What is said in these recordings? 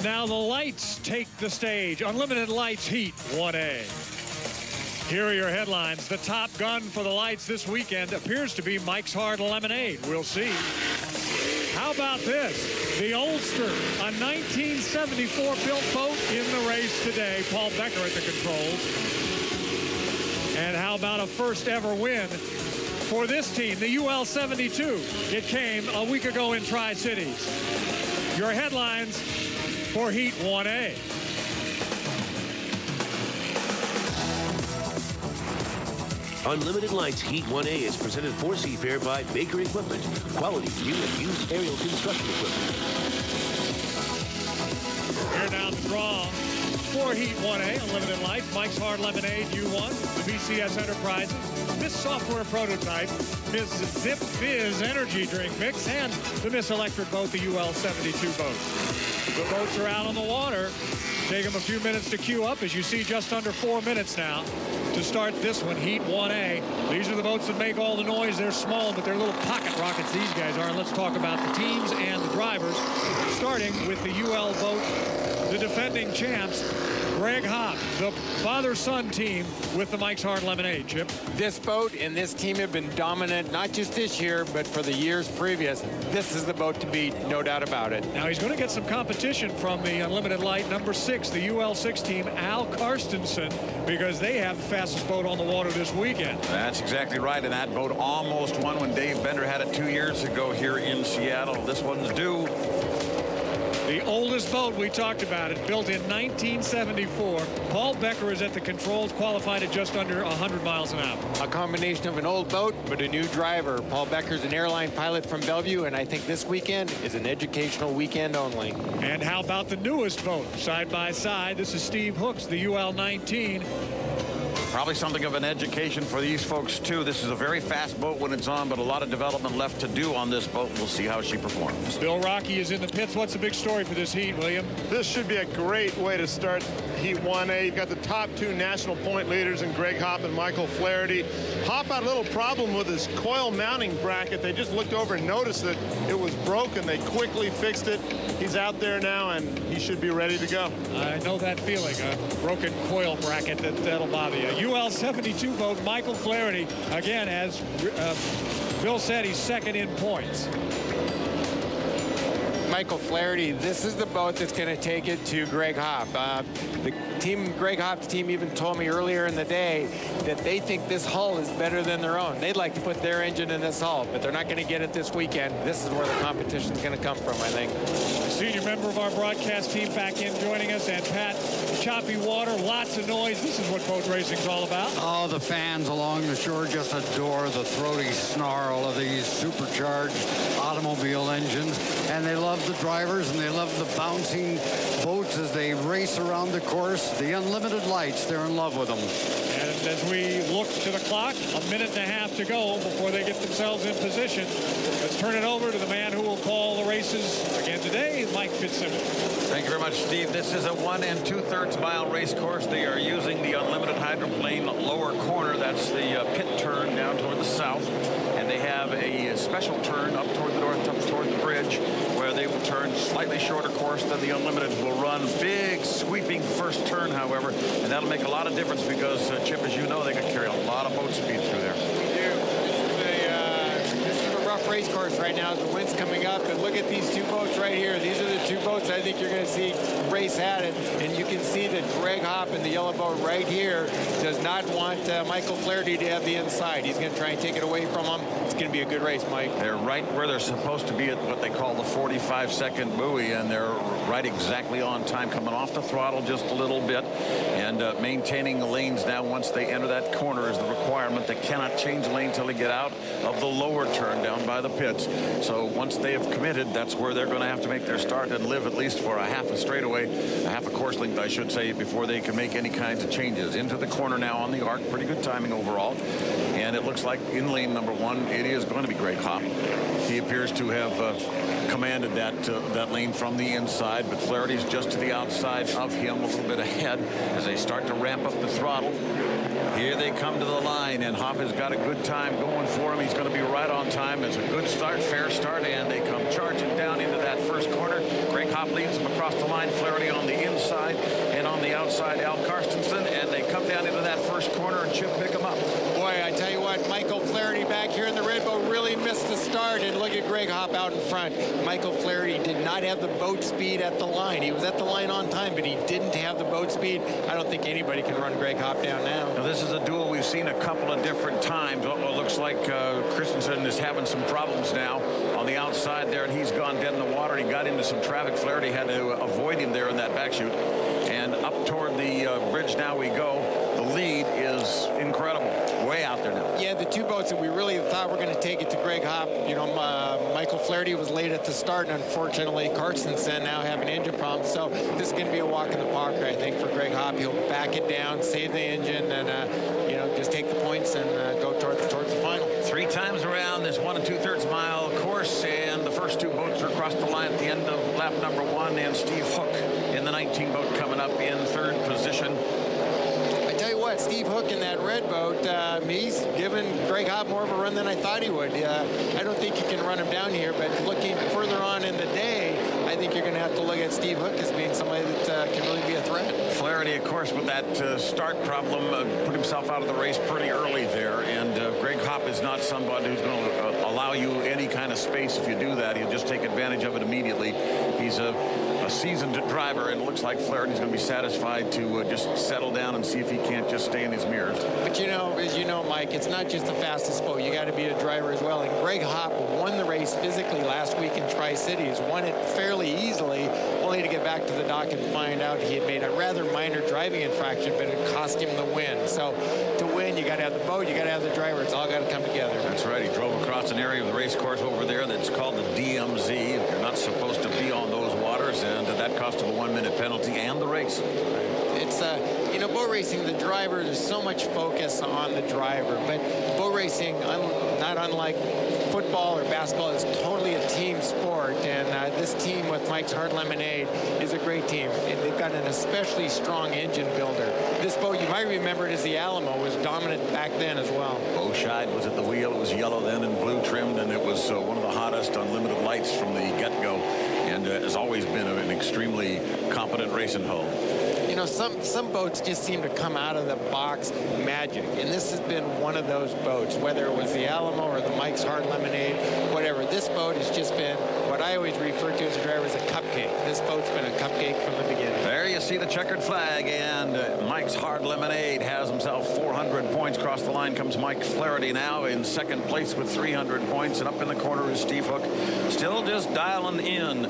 And now the lights take the stage. Unlimited Lights Heat 1A. Here are your headlines. The top gun for the lights this weekend appears to be Mike's Hard Lemonade. We'll see. How about this? The Oldster, a 1974 built boat in the race today. Paul Becker at the controls. And how about a first ever win for this team, the UL 72. It came a week ago in Tri-Cities. Your headlines for Heat 1A. Unlimited Lights Heat 1A is presented for Seafair by Baker Equipment. Quality new and used aerial construction equipment. Here now the draw for Heat 1A. Unlimited Lights, Mike's Hard Lemonade U1, the BCS Enterprises, Miss Software Prototype, Miss Zip Fizz Energy Drink Mix, and the Miss Electric Boat, the UL 72 boat. The boats are out on the water. Take them a few minutes to queue up. As you see, just under 4 minutes now to start this one, Heat 1A. These are the boats that make all the noise. They're small, but they're little pocket rockets, these guys are. And let's talk about the teams and the drivers, starting with the UL boat, the defending champs, Greg Hopp, the father-son team with the Mike's Hard Lemonade. Chip? This boat and this team have been dominant, not just this year, but for the years previous. This is the boat to beat, no doubt about it. Now he's going to get some competition from the Unlimited Light number 6, the UL6 team, Al Karstensen, because they have the fastest boat on the water this weekend. That's exactly right, and that boat almost won when Dave Bender had it 2 years ago here in Seattle. This one's due. The oldest boat, we talked about it, built in 1974. Paul Becker is at the controls, qualified at just under 100 miles an hour. A combination of an old boat, but a new driver. Paul Becker's an airline pilot from Bellevue, and I think this weekend is an educational weekend only. And how about the newest boat, side by side? This is Steve Hooks, the UL 19. Probably something of an education for these folks, too. This is a very fast boat when it's on, but a lot of development left to do on this boat. We'll see how she performs. Bill Rocky is in the pits. What's the big story for this heat, William? This should be a great way to start Heat 1A. You've got the top 2 national point leaders in Greg Hopp and Michael Flaherty. Hopp had a little problem with his coil mounting bracket. They just looked over and noticed that it was broken. They quickly fixed it. He's out there now, and he should be ready to go. I know that feeling, a broken coil bracket, that'll bother you. UL 72 boat, Michael Flaherty, again, as Bill said, he's second in points. Michael Flaherty, this is the boat that's going to take it to Greg Hopp. The team, Greg Hopp's team, even told me earlier in the day that they think this hull is better than their own. They'd like to put their engine in this hull, but they're not going to get it this weekend. This is where the competition's going to come from, I think. A senior member of our broadcast team back in joining us, and Pat, choppy water, lots of noise. This is what boat racing's all about. Oh, the fans along the shore just adore the throaty snarl of these supercharged automobile engines, and they love the drivers, and they love the bouncing boats as they race around the course. The Unlimited Lights, they're in love with them. And as we look to the clock, a minute and a half to go before they get themselves in position. Let's turn it over to the man who will call the races again today, Mike Fitzsimmons. Thank you very much, Steve. This is a 1 2/3 mile race course. They are using the Unlimited Hydroplane lower corner. That's the pit turn down toward the south. And they have a special turn up toward the north, up toward the bridge, where they will turn slightly shorter course than the Unlimited will run. Big sweeping first turn, however, and that'll make a lot of difference because, Chip, as you know, they can carry a lot of boat speed through there. This is a rough race course right now. The wind's coming up, and look at these 2 boats right here. These are the 2 boats I think you're going to see race at it, and you can see that Greg Hopp in the yellow boat right here does not want Michael Flaherty to have the inside. He's going to try and take it away from him. It's going to be a good race, Mike. They're right where they're supposed to be at what they call the 45-second buoy, and they're right exactly on time, coming off the throttle just a little bit, and maintaining the lanes now. Once they enter that corner is the requirement. They cannot change lane till they get out of the lower turn down by the pits. So once they have committed, that's where they're going to have to make their start and live at least for a half a straightaway, a half a course length, I should say, before they can make any kinds of changes. Into the corner now on the arc. Pretty good timing overall. And it looks like in lane number 1, it is going to be Greg Hopp. He appears to have commanded that lane from the inside, but Flaherty's just to the outside of him, a little bit ahead as they start to ramp up the throttle. Here they come to the line, and Hopp has got a good time going for him. He's going to be right on time. It's a good start, fair start, and they come charging down into that first corner. Greg Hopp leads them across the line. Flaherty on the inside, and on the outside, Al Karstensen. And they come down into that first corner, and Chip pick them up. Boy, I tell you what, Michael Flaherty back here in the red boat really missed the start, and look at Greg Hopp out in front. Michael Flaherty did not have the boat speed at the line. He was at the line on time, but he didn't have the boat speed. I don't think anybody can run Greg Hopp down now. Now, this is a duel we've seen a couple of different times. It looks like Christensen is having some problems now on the outside there, and he's gone dead in the water. He got into some traffic. Flaherty had to avoid him there in that back chute. And up toward the bridge now we go. The lead is incredible. Way out there now. Yeah, the two boats that we really thought were going to take it to Greg Hopp. You know, Michael Flaherty was late at the start, and unfortunately, Karstensen now having engine problems. So this is going to be a walk in the park, I think, for Greg Hopp. He'll back it down, save the engine, and you know, just take the points and go towards the final. 3 times around this 1 2/3 mile course, and the first 2 boats are across the line at the end of lap number 1, and Steve Hook in the 19 boat coming up in 3rd position. Steve Hook in that red boat, he's given Greg Hopp more of a run than I thought he would. I don't think you can run him down here, but looking further on in the day, I think you're going to have to look at Steve Hook as being somebody that can really be a threat. Flaherty, of course, with that start problem, put himself out of the race pretty early there, and Greg Hopp is not somebody who's going to allow you any kind of space. If you do that, he'll just take advantage of it immediately. He's a seasoned driver, and it looks like Flaherty's going to be satisfied to just settle down and see if he can't just stay in his mirrors. But you know, as you know, Mike, it's not just the fastest boat. You got to be a driver as well. And Greg Hopp won the race physically last week in Tri-Cities, won it fairly easily, only to get back to the dock and find out he had made a rather minor driving infraction, but it cost him the win. So to win, you got to have the boat, you got to have the driver. It's all got to come together. That's right. He drove across an area of the race course over there that's called the DMZ. You're not supposed to be on those waters, and that cost him a 1-minute penalty and the race. It's you know, boat racing, the driver, there's so much focus on the driver, but boat racing, not unlike football or basketball, is totally a team sport, and this team with Mike's Hard Lemonade is a great team, and they've got an especially strong engine builder. This boat, you might remember it as the Alamo, was dominant back then as well. Bo Scheid was at the wheel. It was yellow then and blue trimmed, and it was one of the hottest unlimited lights from the get-go, and has always been an extremely competent racing hull. You know, some boats just seem to come out of the box magic, and this has been one of those boats, whether it was the Alamo or the Mike's Hard Lemonade, whatever. This boat has just been what I always refer to as a driver as a cupcake. This boat's been a cupcake from the beginning. There you see the checkered flag, and Mike's Hard Lemonade has himself 400 points. Across the line comes Mike Flaherty now in 2nd place with 300 points, and up in the corner is Steve Hook, still just dialing in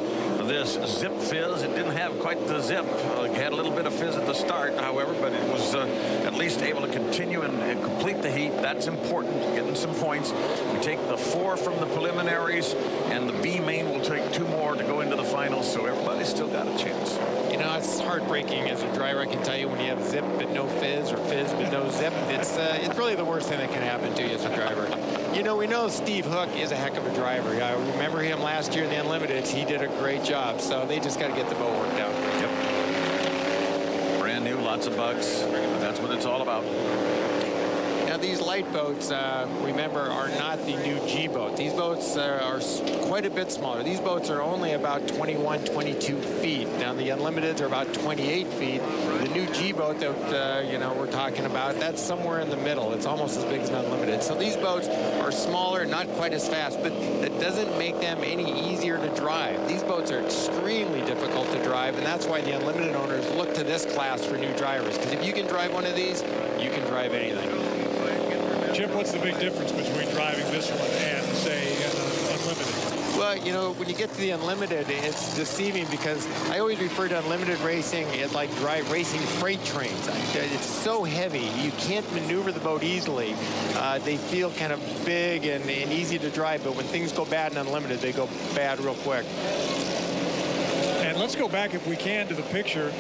this Zip Fizz. It didn't have quite the zip. Had a little bit of fizz at the start, however, but it was at least able to continue and complete the heat. That's important, getting some points. We take the 4 from the preliminaries, and the B main will take 2 more to go into the finals, so everybody's still got a chance. You know, it's heartbreaking as a driver. I can tell you, when you have zip but no fizz, or fizz but no zip, it's really the worst thing that can happen to you as a driver. You know, we know Steve Hook is a heck of a driver. I remember him last year in the Unlimiteds. He did a great job, so they just got to get the boat worked out. Yep. Brand new, lots of bugs. That's what it's all about. Now, these light boats, remember, are not the new G boat. These boats are quite a bit smaller. These boats are only about 21, 22 feet. Now, the Unlimiteds are about 28 feet. The new G boat that, you know, we're talking about, that's somewhere in the middle. It's almost as big as an Unlimited. So these boats are smaller, not quite as fast, but that doesn't make them any easier to drive. These boats are extremely difficult to drive, and that's why the Unlimited owners look to this class for new drivers. Because if you can drive one of these, you can drive anything. Chip, what's the big difference between driving this one and, say, an Unlimited? Well, you know, when you get to the Unlimited, it's deceiving because I always refer to Unlimited racing as like racing freight trains. It's so heavy, you can't maneuver the boat easily. They feel kind of big and easy to drive, but when things go bad in Unlimited, they go bad real quick. And let's go back, if we can, to the picture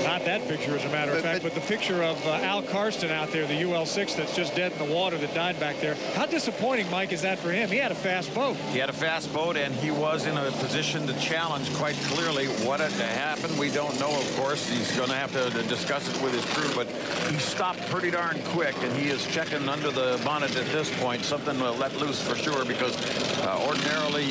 Not that picture, as a matter of fact, but the picture of Al Karsten out there, the UL6 that's just dead in the water that died back there. How disappointing, Mike, is that for him? He had a fast boat. He had a fast boat, and he was in a position to challenge quite clearly. What had happened, we don't know, of course. He's going to have to discuss it with his crew, but he stopped pretty darn quick, and he is checking under the bonnet at this point. Something let loose for sure, because ordinarily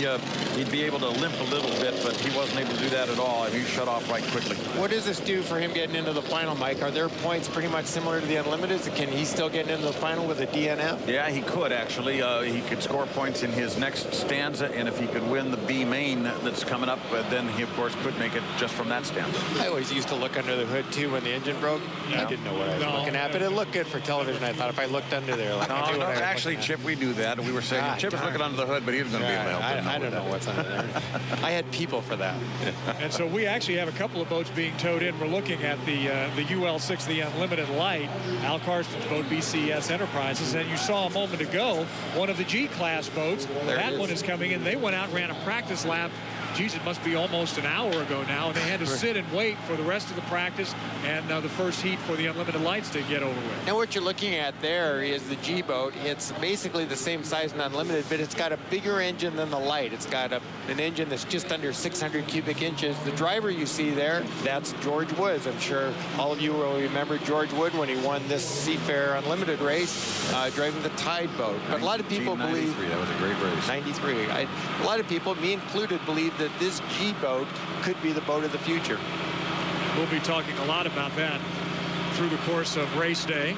he'd be able to limp a little bit, but he wasn't able to do that at all. He shut off right quickly. What does this do for him getting into the final, Mike? Are their points pretty much similar to the Unlimiteds? Can he still get into the final with a DNF? Yeah, he could, actually. He could score points in his next stanza, and if he could win the B main that's coming up, then he, of course, could make it just from that stanza. I always used to look under the hood, too, when the engine broke. Yeah. I didn't know what I was looking at, but it looked good for television. I thought if I looked under there, like I knew what I was actually, Chip, we knew that. We were saying Chip was looking under the hood, but he was going to be able to help him. I don't know what's under there. I had people for that. And so we actually have a couple of boats being towed in. We're looking at the UL6, the Unlimited Light, Al Karsten's boat, BCS Enterprises. And you saw a moment ago one of the G-class boats. That one is coming in. They went out and ran a practice lap. Geez, it must be almost an hour ago now, and they had to sit and wait for the rest of the practice and the first heat for the Unlimited Lights to get over with. And what you're looking at there is the G boat. It's basically the same size and Unlimited, but it's got a bigger engine than the Light. It's got an engine that's just under 600 cubic inches. The driver you see there, that's George Woods. I'm sure all of you will remember George Wood when he won this Seafair Unlimited race, driving the Tide boat. But a lot of people believe... That was a great race. 93. A lot of people, me included, believe that this G boat could be the boat of the future. We'll be talking a lot about that through the course of race day.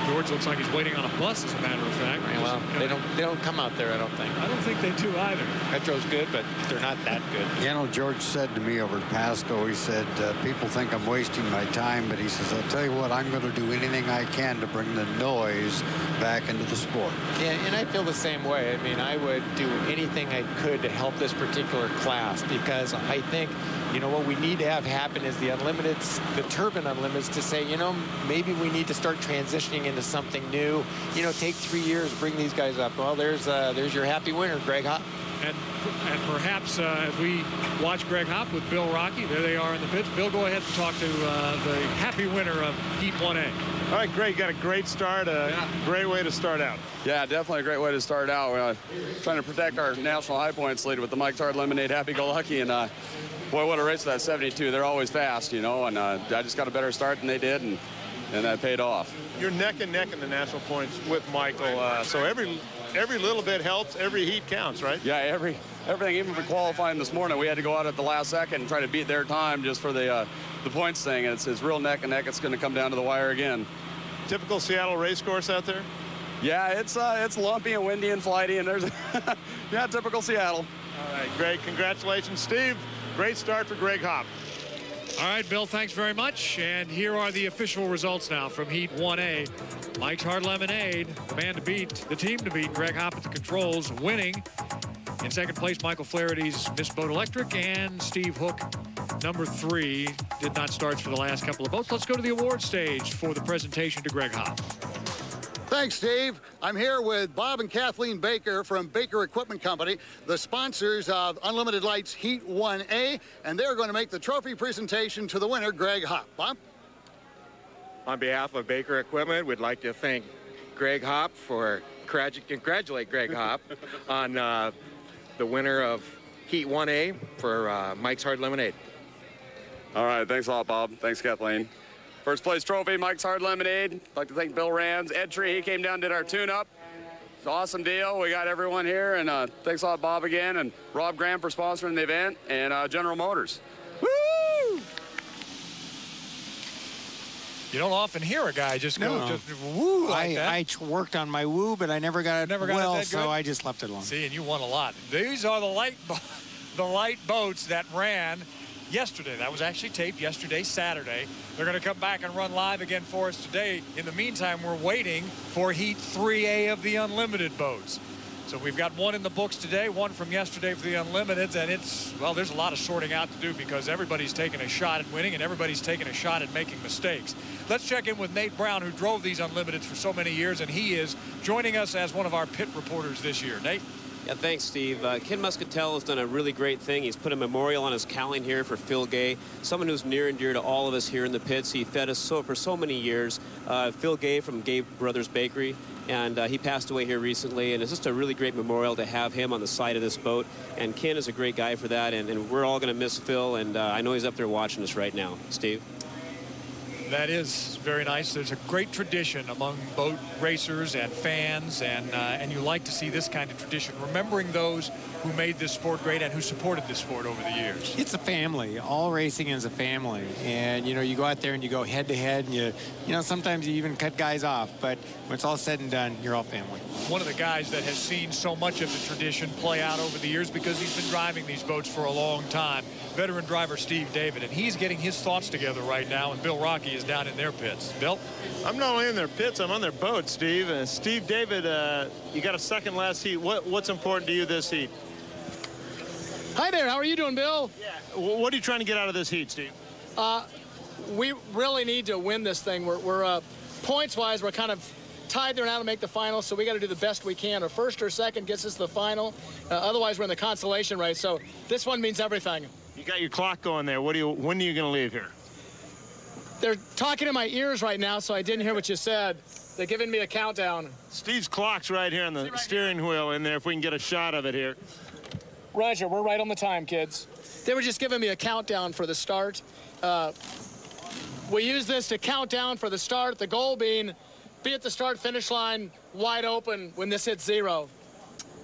George looks like he's waiting on a bus, as a matter of fact. Well, they don't come out there, I don't think. I don't think they do either. Metro's good, but they're not that good. You know, George said to me over at Pasco, he said, people think I'm wasting my time, but he says, I'll tell you what, I'm going to do anything I can to bring the noise back into the sport. Yeah, and I feel the same way. I mean, I would do anything I could to help this particular class, because I think, you know, what we need to have happen is the Unlimiteds, the Turbine Unlimiteds, to say, you know, maybe we need to start transitioning into something new. You know, take 3 years, bring these guys up. Well, there's your happy winner, Greg Hopp. And perhaps as we watch Greg Hopp with Bill Rocky, there they are in the pits. Bill, go ahead and talk to the happy winner of Heat 1A. All right, Greg, got a great start, great way to start out. Yeah, definitely a great way to start out. We're trying to protect our national high points lead with the Mike's Hard Lemonade Happy-Go-Lucky, and boy, what a race with that 72. They're always fast, you know, and I just got a better start than they did, and that paid off. You're neck and neck in the national points with Michael, so every little bit helps, every heat counts, right? Yeah, everything, even for qualifying this morning, we had to go out at the last second and try to beat their time just for the points thing. It's real neck and neck. It's going to come down to the wire again. Typical Seattle race course out there? Yeah, it's lumpy and windy and flighty, and there's yeah, typical Seattle. All right, Greg, congratulations. Steve, great start for Greg Hopp. All right, Bill, thanks very much. And here are the official results now from Heat 1A. Mike's Hard Lemonade, the man to beat, the team to beat, Greg Hopp at the controls, winning. In second place, Michael Flaherty's Miss Boat Electric, and Steve Hook, number 3, did not start for the last couple of boats. Let's go to the award stage for the presentation to Greg Hopp. Thanks, Steve. I'm here with Bob and Kathleen Baker from Baker Equipment Company, the sponsors of Unlimited Lights Heat 1A, and they're going to make the trophy presentation to the winner, Greg Hopp. Bob? On behalf of Baker Equipment, we'd like to thank Greg Hopp congratulate Greg Hopp on the winner of Heat 1A for Mike's Hard Lemonade. All right, thanks a lot, Bob. Thanks, Kathleen. First place trophy, Mike's Hard Lemonade. I'd like to thank Bill Rams. Ed Tree, he came down, did our tune-up. It's an awesome deal. We got everyone here, and thanks a lot, Bob, again, and Rob Graham for sponsoring the event, and General Motors. Woo! You don't often hear a guy just go just woo like that. I worked on my woo, but I never got it well, so I just left it alone. See, and you won a lot. These are the light boats that ran yesterday. That was actually taped yesterday, Saturday. They're going to come back and run live again for us today. In the meantime, we're waiting for Heat 3A of the Unlimited boats. So we've got one in the books today, one from yesterday for the Unlimiteds, and it's, well, there's a lot of sorting out to do because everybody's taking a shot at winning and everybody's taking a shot at making mistakes. Let's check in with Nate Brown, who drove these Unlimiteds for so many years, and he is joining us as one of our pit reporters this year. Nate? Yeah, thanks, Steve. Ken Muscatel has done a really great thing. He's put a memorial on his cowling here for Phil Gay, someone who's near and dear to all of us here in the pits. He fed us for so many years. Phil Gay from Gay Brothers Bakery, and he passed away here recently, and it's just a really great memorial to have him on the side of this boat. And Ken is a great guy for that, and we're all going to miss Phil, and I know he's up there watching us right now. Steve? That is very nice. There's a great tradition among boat racers and fans, and you like to see this kind of tradition, remembering those who made this sport great and who supported this sport over the years. It's a family. All racing is a family, and you know, you go out there and you go head to head, and you know, sometimes you even cut guys off, but when it's all said and done, you're all family. One of the guys that has seen so much of the tradition play out over the years because he's been driving these boats for a long time, veteran driver Steve David, and he's getting his thoughts together right now, and Bill Rocky is down in their pits. Bill? I'm not only in their pits, I'm on their boat, Steve. Steve David, you got a second last heat. What's important to you this heat? Hi there, how are you doing, Bill? Yeah. What are you trying to get out of this heat, Steve? We really need to win this thing. We're points-wise, we're kind of tied there now to make the final, so we got to do the best we can. Our first or second gets us to the final. Otherwise, we're in the consolation race, so this one means everything. You got your clock going there. When are you going to leave here? They're talking in my ears right now, so I didn't hear what you said. They're giving me a countdown. Steve's clock's right here on the steering wheel in there, if we can get a shot of it here. Roger, we're right on the time, kids. They were just giving me a countdown for the start. We use this to count down for the start, the goal being be at the start-finish line wide open when this hits zero.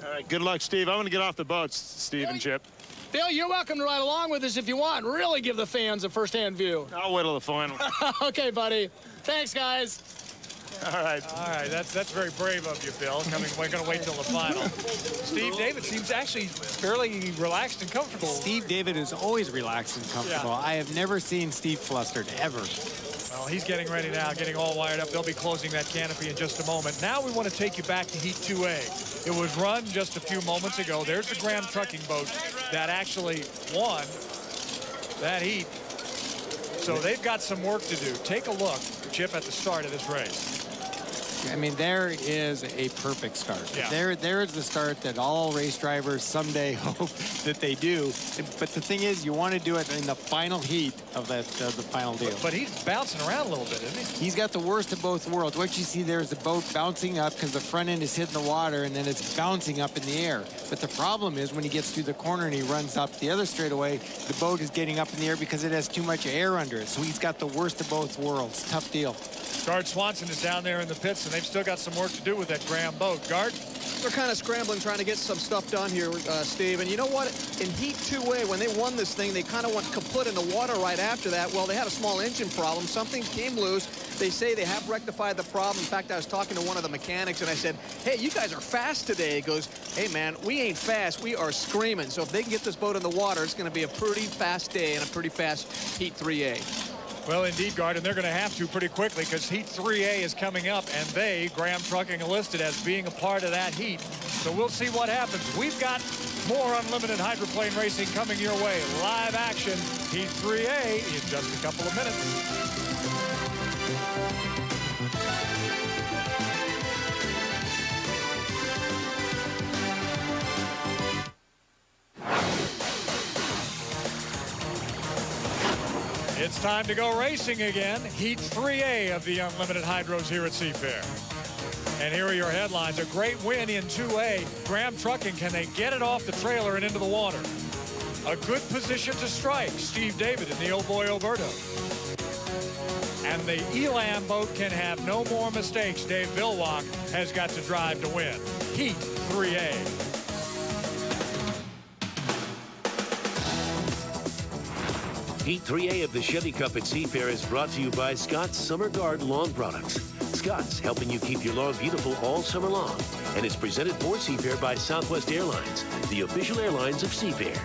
All right, good luck, Steve. I'm going to get off the boat, Steve and Chip. Bill, you're welcome to ride along with us if you want. Really give the fans a first-hand view. I'll wait till the final. Okay, buddy. Thanks, guys. All right. All right, that's very brave of you, Bill. We're going to wait till the final. Steve David seems actually fairly relaxed and comfortable. Steve David is always relaxed and comfortable. Yeah. I have never seen Steve flustered, ever. Well, he's getting ready now, getting all wired up. They'll be closing that canopy in just a moment. Now we want to take you back to Heat 2A. It was run just a few moments ago. There's the Graham trucking boat that actually won that heat. So they've got some work to do. Take a look, Chip, at the start of this race. I mean, there is a perfect start. Yeah. There is the start that all race drivers someday hope that they do. But the thing is, you want to do it in the final heat of the final deal. But he's bouncing around a little bit, isn't he? He's got the worst of both worlds. What you see there is the boat bouncing up because the front end is hitting the water, and then it's bouncing up in the air. But the problem is when he gets through the corner and he runs up the other straightaway, the boat is getting up in the air because it has too much air under it. So he's got the worst of both worlds. Tough deal. Gard Swanson is down there in the pits, and they've still got some work to do with that Graham boat. Gard? They're kind of scrambling, trying to get some stuff done here, Steve. And you know what? In Heat 2A, when they won this thing, they kind of went kaput in the water right after that. Well, they had a small engine problem. Something came loose. They say they have rectified the problem. In fact, I was talking to one of the mechanics, and I said, hey, you guys are fast today. He goes, hey, man, we ain't fast. We are screaming. So if they can get this boat in the water, it's going to be a pretty fast day and a pretty fast Heat 3A. Well, indeed, Gard, and they're going to have to pretty quickly because Heat 3A is coming up, and they, Graham Trucking, are listed as being a part of that heat. So we'll see what happens. We've got more unlimited hydroplane racing coming your way. Live action, Heat 3A, in just a couple of minutes. It's time to go racing again. Heat 3A of the Unlimited Hydros here at Seafair. And here are your headlines. A great win in 2A. Graham Trucking, can they get it off the trailer and into the water? A good position to strike. Steve David in the Oh Boy Alberto. And the Elam boat can have no more mistakes. Dave Bilwach has got to drive to win. Heat 3A. Heat 3A of the Chevy Cup at Seafair is brought to you by Scott's Summer Guard Lawn Products. Scott's, helping you keep your lawn beautiful all summer long. And it's presented for Seafair by Southwest Airlines, the official airlines of Seafair.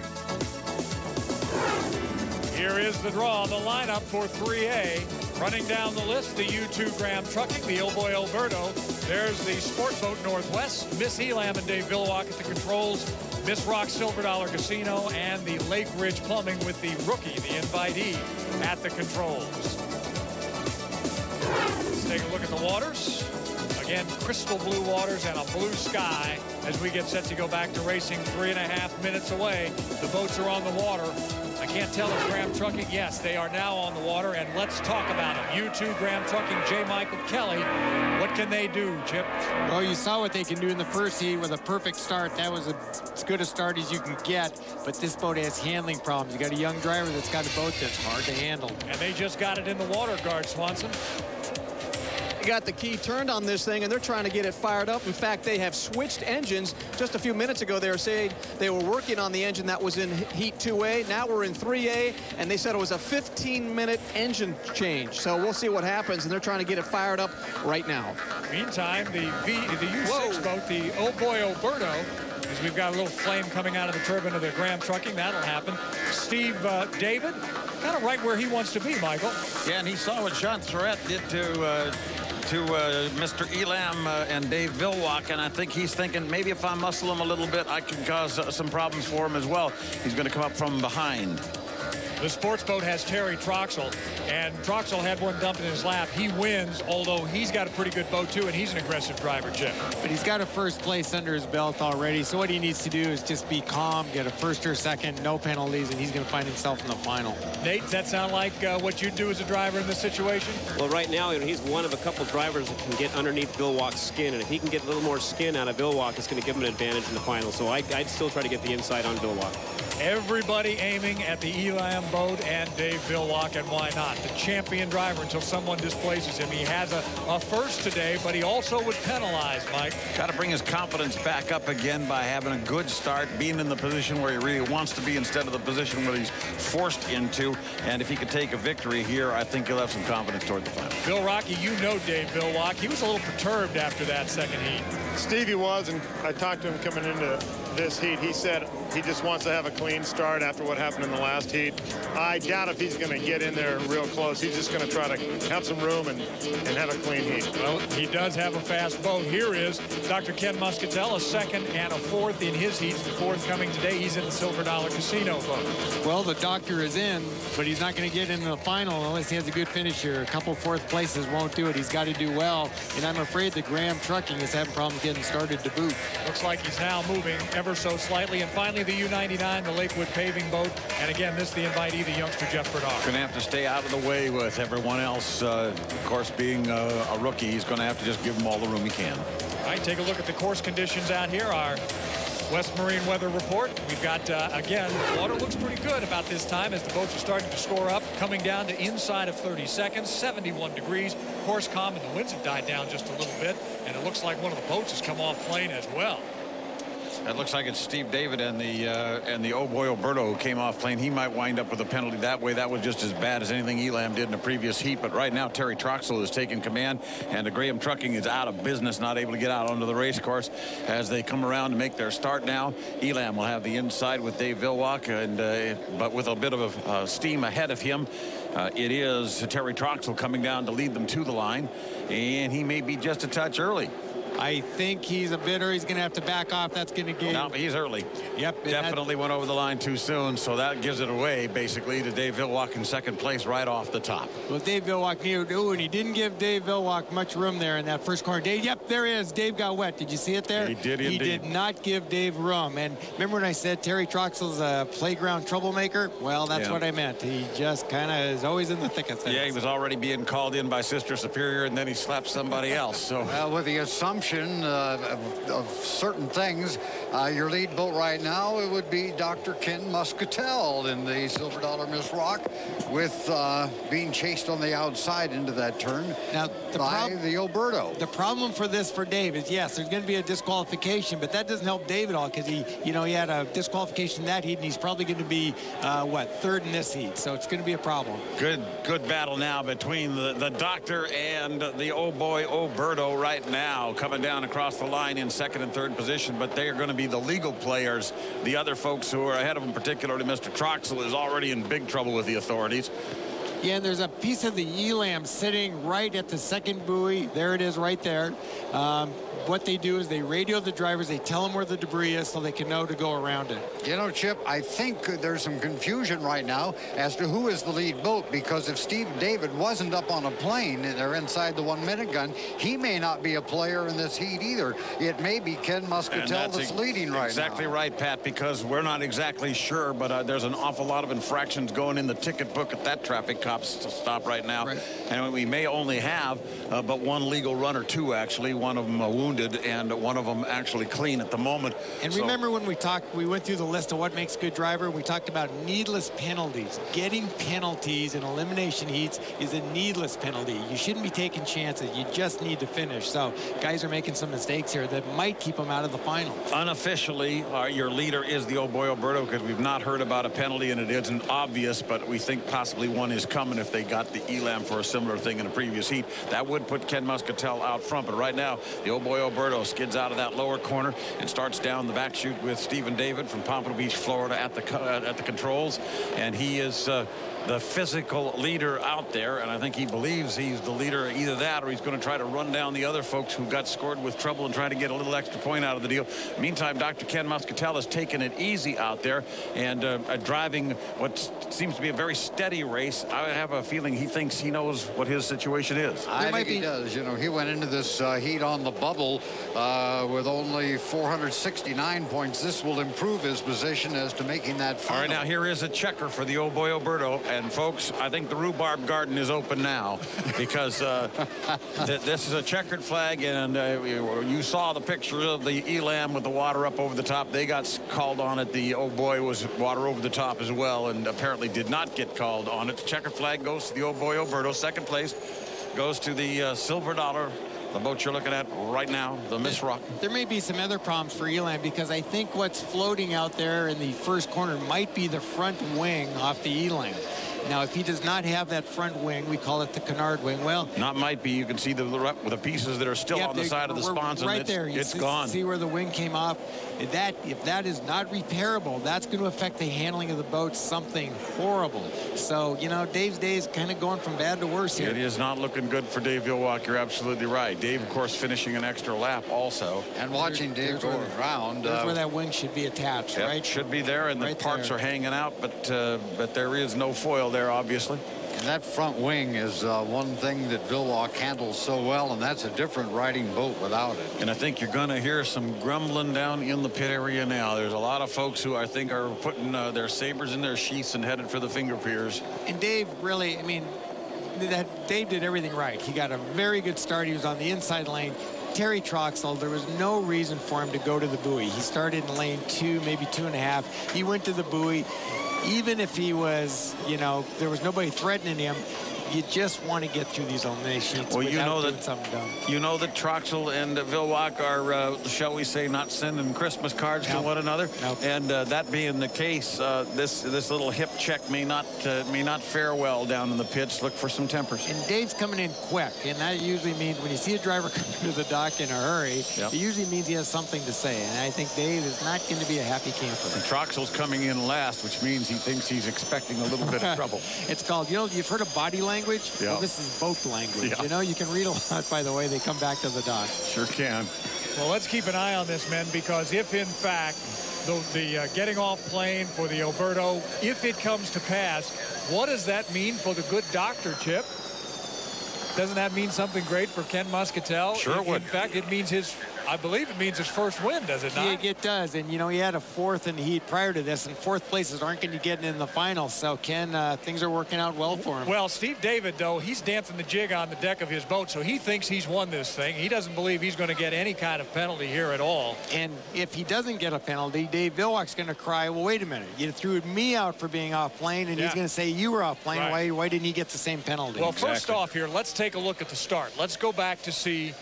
Here is the draw, the lineup for 3A. Running down the list, the U2 Graham Trucking, the Oh Boy Alberto. There's the Sport Boat Northwest, Miss Elam and Dave Bilwach at the controls. Miss Rock Silver Dollar Casino and the Lake Ridge Plumbing with the rookie, the invitee, at the controls. Let's take a look at the waters. Again, crystal blue waters and a blue sky. as we get set to go back to racing 3.5 minutes away. The boats are on the water. I can't tell if Graham Trucking, yes, they are now on the water, and let's talk about it. You two, Graham Trucking, J. Michael Kelly, what can they do, Chip? Well, you saw what they can do in the first heat with a perfect start. That was as good a start as you can get, but this boat has handling problems. You got a young driver that's got a boat that's hard to handle. And they just got it in the water, Guard Swanson. Got the key turned on this thing, and they're trying to get it fired up. In fact, they have switched engines. Just a few minutes ago, they were saying they were working on the engine that was in Heat 2A. Now we're in 3A, and they said it was a 15-minute engine change. So we'll see what happens, and they're trying to get it fired up right now. Meantime, the U6 boat, the Oh Boy Oberto, as we've got a little flame coming out of the turbine of the Graham Trucking. That'll happen. Steve David, kind of right where he wants to be, Michael. Yeah, and he saw what Jean Surette did to Mr. Elam and Dave Villwalk, and I think he's thinking maybe if I muscle him a little bit, I can cause some problems for him as well. He's going to come up from behind. The sports boat has Terry Troxel, and Troxel had one dumped in his lap. He wins, although he's got a pretty good boat, too, and he's an aggressive driver, Chip. But he's got a first place under his belt already, so what he needs to do is just be calm, get a first or second, no penalties, and he's going to find himself in the final. Nate, does that sound like what you'd do as a driver in this situation? Well, right now, he's one of a couple drivers that can get underneath Villwalk's skin, and if he can get a little more skin out of Villwalk, it's going to give him an advantage in the final. So I'd still try to get the inside on Villwalk. Everybody aiming at the Elam boat and Dave Villwalk, and why not? The champion driver until someone displaces him. He has a first today, but he also was penalized, Mike. Got to bring his confidence back up again by having a good start, being in the position where he really wants to be instead of the position where he's forced into. And if he could take a victory here, I think he'll have some confidence toward the final. Bill Rocky, you know Dave Villwalk. He was a little perturbed after that second heat. Stevie was, and I talked to him coming into this heat. He said he just wants to have a clean start after what happened in the last heat. I doubt if he's going to get in there real close. He's just going to try to have some room and have a clean heat. Well, he does have a fast boat. Here is Dr. Ken Muscatel, a second and a fourth in his heats. The fourth coming today. He's in the Silver Dollar Casino boat. Well, the doctor is in, but he's not going to get into the final unless he has a good finish here. A couple fourth places won't do it. He's got to do well, and I'm afraid the Graham Trucking is having problems getting started to boot. Looks like he's now moving ever so slightly. And finally, the U99, the Lakewood paving boat. And again, this the invitee, the youngster Jeff Bernard. Going to have to stay out of the way with everyone else. Of course, being a rookie, he's going to have to just give them all the room he can. All right, take a look at the course conditions out here. Our West Marine weather report. We've got, again, water looks pretty good about this time as the boats are starting to score up, coming down to inside of 30 seconds, 71 degrees. Course calm, and the winds have died down just a little bit, and it looks like one of the boats has come off plane as well. It looks like it's Steve David and the Oh Boy Oberto who came off plane. He might wind up with a penalty that way. That was just as bad as anything Elam did in the previous heat. But right now, Terry Troxel is taking command, and the Graham Trucking is out of business, not able to get out onto the race course as they come around to make their start now. Elam will have the inside with Dave Villwalk, and but with a bit of steam ahead of him. It is Terry Troxel coming down to lead them to the line, and he may be just a touch early. I think he's a bit, or he's going to have to back off. That's going to get. No, he's early. Yep. Definitely went over the line too soon, so that gives it away basically to Dave Villwalk in second place right off the top. Well, Dave Villwalk knew, and he didn't give Dave Villwalk much room there in that first corner. Dave, yep, there he is. Dave got wet. Did you see it there? He did indeed. He did not give Dave room. And remember when I said Terry Troxel's a playground troublemaker? Well, that's what I meant. He just kind of is always in the thick of things. Yeah, he was already being called in by Sister Superior, and then he slapped somebody else. So with the assumption of certain things, your lead boat right now, it would be Dr. Ken Muscatel in the Silver Dollar Miss Rock, with being chased on the outside into that turn now by the Oberto. The problem for Dave is, yes, there's going to be a disqualification, but that doesn't help Dave at all because he had a disqualification that heat, and he's probably going to be third in this heat, so it's going to be a problem. Good battle now between the doctor and the Oh Boy Oberto right now, coming down across the line in second and third position, but they are going to be the legal players. The other folks who are ahead of them, particularly Mr. Troxel, is already in big trouble with the authorities. Yeah, and there's a piece of the ELAM sitting right at the second buoy. There it is right there. What they do is they radio the drivers. They tell them where the debris is so they can know to go around it. You know, Chip, I think there's some confusion right now as to who is the lead boat, because if Steve David wasn't up on a plane and they're inside the 1 minute gun, he may not be a player in this heat either. It may be Ken Muscatel that's leading right now. Exactly right, Pat, because we're not exactly sure, but there's an awful lot of infractions going in the ticket book at that traffic cop stop right now. Right. And we may only have but one legal runner, two actually, one of them wounded and one of them actually clean at the moment. And remember when we went through the list of what makes a good driver, we talked about needless penalties. Getting penalties in elimination heats is a needless penalty. You shouldn't be taking chances. You just need to finish. So guys are making some mistakes here that might keep them out of the final. Unofficially, your leader is the Old Boy Alberto, because we've not heard about a penalty, and it isn't obvious, but we think possibly one is coming if they got the ELAM for a similar thing in a previous heat. That would put Ken Muscatel out front, but right now the Old Boy Alberto skids out of that lower corner and starts down the back chute with Stephen David from Pompano Beach, Florida at the controls, and he is the physical leader out there, and I think he believes he's the leader. Either that or he's going to try to run down the other folks who got scored with trouble and try to get a little extra point out of the deal. Meantime, Dr. Ken Muscatel has taken it easy out there and driving what seems to be a very steady race. I have a feeling he thinks he knows what his situation is. I think he does. You know, he went into this heat on the bubble with only 469 points. This will improve his position as to making that final. All right, now here is a checker for the Old Boy Alberto. And folks, I think the rhubarb garden is open now, because this is a checkered flag, and you saw the picture of the ELAM with the water up over the top. They got called on it. The Old Boy was water over the top as well, and apparently did not get called on it. The checkered flag goes to the Old Boy Alberto. Second place goes to the Silver Dollar, the boat you're looking at right now, the Miss Rock. There may be some other problems for ELAM, because I think what's floating out there in the first corner might be the front wing off the ELAM. Now, if he does not have that front wing, we call it the canard wing. Well, not might be. You can see the pieces that are still on the side of the sponson. Right there, it's gone. See where the wing came off. If that is not repairable, that's going to affect the handling of the boat, something horrible. So, you know, Dave's day is kind of going from bad to worse here. It is not looking good for Dave Vilwalk. You're absolutely right. Dave, of course, finishing an extra lap also. And watching Dave go around. There's where that wing should be attached, yep, right? Should be there, and the parts are hanging out, but there is no foil there, obviously. And that front wing is one thing that Vilwalk handles so well, and that's a different riding boat without it. And I think you're going to hear some grumbling down in the pit area now. There's a lot of folks who I think are putting their sabers in their sheaths and headed for the finger piers. And Dave really, I mean, Dave did everything right. He got a very good start. He was on the inside lane. Terry Troxell, there was no reason for him to go to the buoy. He started in lane 2, maybe 2.5. He went to the buoy. Even if he was, you know, there was nobody threatening him, you just want to get through these eliminations. Well, you know that Troxell and Vilwalk are, shall we say, not sending Christmas cards to one another. And that being the case, this little hip check may not fare well down in the pits. Look for some tempers. And Dave's coming in quick, and that usually means when you see a driver come to the dock in a hurry, it usually means he has something to say. And I think Dave is not going to be a happy camper. And Troxell's coming in last, which means he thinks he's expecting a little bit of trouble. It's called, you know, you've heard of body language. Well, this is boat language. You know, you can read a lot by the way they come back to the dock. Sure can. Well, let's keep an eye on this, men, because if in fact the getting off plane for the Alberto, if it comes to pass, what does that mean for the good doctor, Chip? Doesn't that mean something great for Ken Muscatel? Sure it would. In fact, it means I believe it means his first win, does it not? Yeah, it does. And, you know, he had a 4th in the heat prior to this, and 4th places aren't going to get in the final. So, Ken, things are working out well for him. Well, Steve David, though, he's dancing the jig on the deck of his boat, so he thinks he's won this thing. He doesn't believe he's going to get any kind of penalty here at all. And if he doesn't get a penalty, Dave Vilwalk's going to cry, well, wait a minute. You threw me out for being off plane, and he's going to say you were off plane. Right. Why didn't he get the same penalty? Well, first off here, let's take a look at the start. Let's go back to see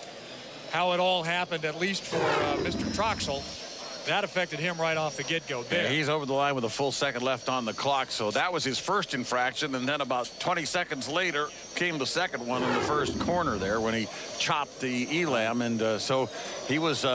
how it all happened, at least for Mr. Troxell. That affected him right off the get-go there. Yeah, he's over the line with a full second left on the clock, so that was his first infraction, and then about 20 seconds later came the second one in the first corner there when he chopped the elam, and so he was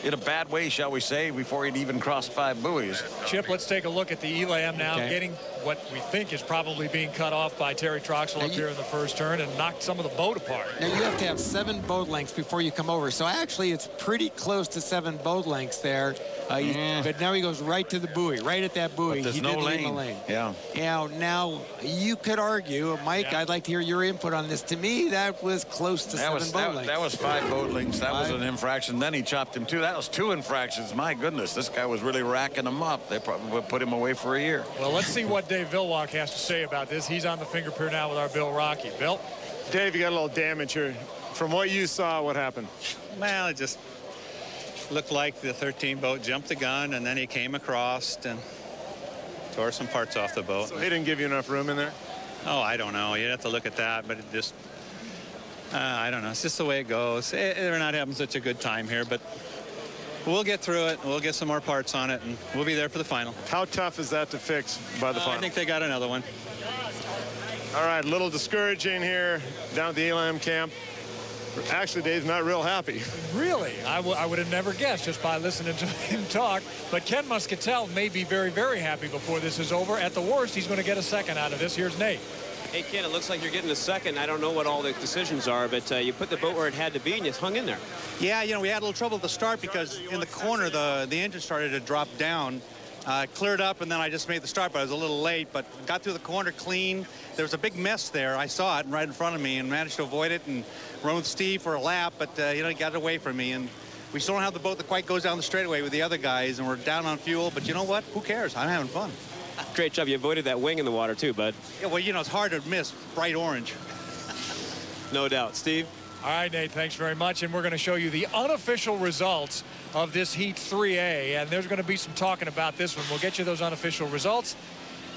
in a bad way, shall we say, before he'd even crossed 5 buoys. Chip, let's take a look at the elam now, Okay. getting what we think is probably being cut off by Terry Troxel up here in the first turn and knocked some of the boat apart. Now you have to have 7 boat lengths before you come over. So actually it's pretty close to 7 boat lengths there. But now he goes right to the buoy, right at that buoy. But there's He no didn't leave a lane. lane. Yeah. Now you could argue, Mike, Yeah. I'd like to hear your input on this. To me, that was close to 7 boat lengths. That was 5 boat lengths. That was an infraction. Then he chopped him 2. That was 2 infractions. My goodness, this guy was really racking him up. They probably would put him away for a year. Well, let's see what Dave Vilwalk has to say about this. He's on the finger pier now with our Bill Rocky. Bill? Dave, you got a little damage here. From what you saw, what happened? Well, it just looked like the 13 boat jumped the gun, and then he came across and tore some parts off the boat. So he didn't give you enough room in there? Oh, I don't know. You'd have to look at that, but it just, I don't know. It's just the way it goes. We're not having such a good time here, but we'll get through it. We'll get some more parts on it, and we'll be there for the final. How tough is that to fix by the final? I think they got another one. All right, a little discouraging here down at the Elam camp. Actually, Dave's not real happy. Really? I would have never guessed just by listening to him talk. But Ken Muscatel may be very, very happy before this is over. At the worst, he's going to get a second out of this. Here's Nate. Hey, Ken, it looks like you're getting a second. I don't know what all the decisions are, but you put the boat where it had to be, and you hung in there. Yeah, you know, we had a little trouble at the start because in the corner, the engine started to drop down. Cleared up, and then I just made the start, but I was a little late, but got through the corner clean. There was a big mess there. I saw it right in front of me and managed to avoid it and run with Steve for a lap, but, you know, he got it away from me. And we still don't have the boat that quite goes down the straightaway with the other guys, and we're down on fuel, but you know what? Who cares? I'm having fun. Great job. You avoided that wing in the water, too, bud. Yeah, well, you know, it's hard to miss bright orange. No doubt. Steve? All right, Nate, thanks very much. And we're going to show you the unofficial results of this Heat 3A. And there's going to be some talking about this one. We'll get you those unofficial results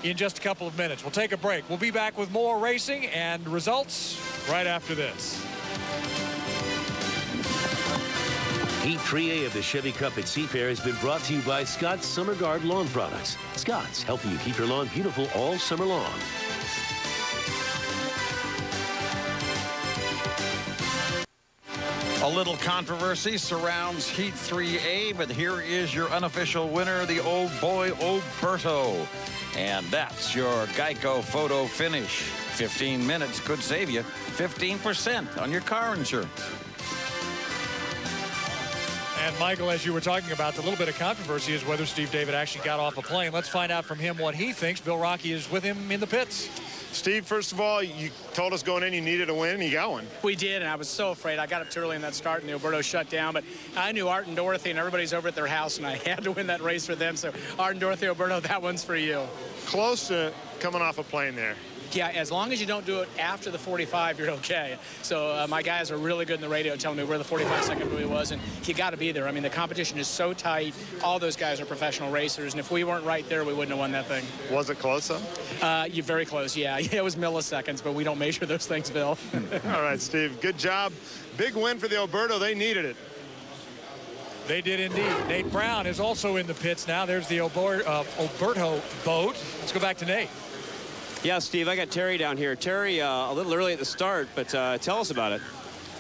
in just a couple of minutes. We'll take a break. We'll be back with more racing and results right after this. Heat 3A of the Chevy Cup at Seafair has been brought to you by Scott's Summer Guard Lawn Products. Scott's, helping you keep your lawn beautiful all summer long. A little controversy surrounds Heat 3A, but here is your unofficial winner, the old boy Oberto. And that's your Geico photo finish. 15 minutes could save you 15% on your car insurance. And Michael, as you were talking about, the little bit of controversy is whether Steve David actually got off a plane. Let's find out from him what he thinks. Bill Rocky is with him in the pits. Steve, first of all, you told us going in you needed a win, and you got one. We did, and I was so afraid. I got up too early in that start, and the Alberto shut down. But I knew Art and Dorothy, and everybody's over at their house, and I had to win that race for them. So, Art and Dorothy, Alberto, that one's for you. Close to coming off a plane there. Yeah, as long as you don't do it after the 45, you're okay. So my guys are really good in the radio telling me where the 45-second buoy was, and you got to be there. I mean, the competition is so tight. All those guys are professional racers, and if we weren't right there, we wouldn't have won that thing. Was it close, though? You're very close, yeah. It was milliseconds, but we don't measure those things, Bill. All right, Steve, good job. Big win for the Alberto. They needed it. They did indeed. Nate Brown is also in the pits now. There's the Alberto boat. Let's go back to Nate. Yeah, Steve, I got Terry down here. Terry, a little early at the start, but tell us about it.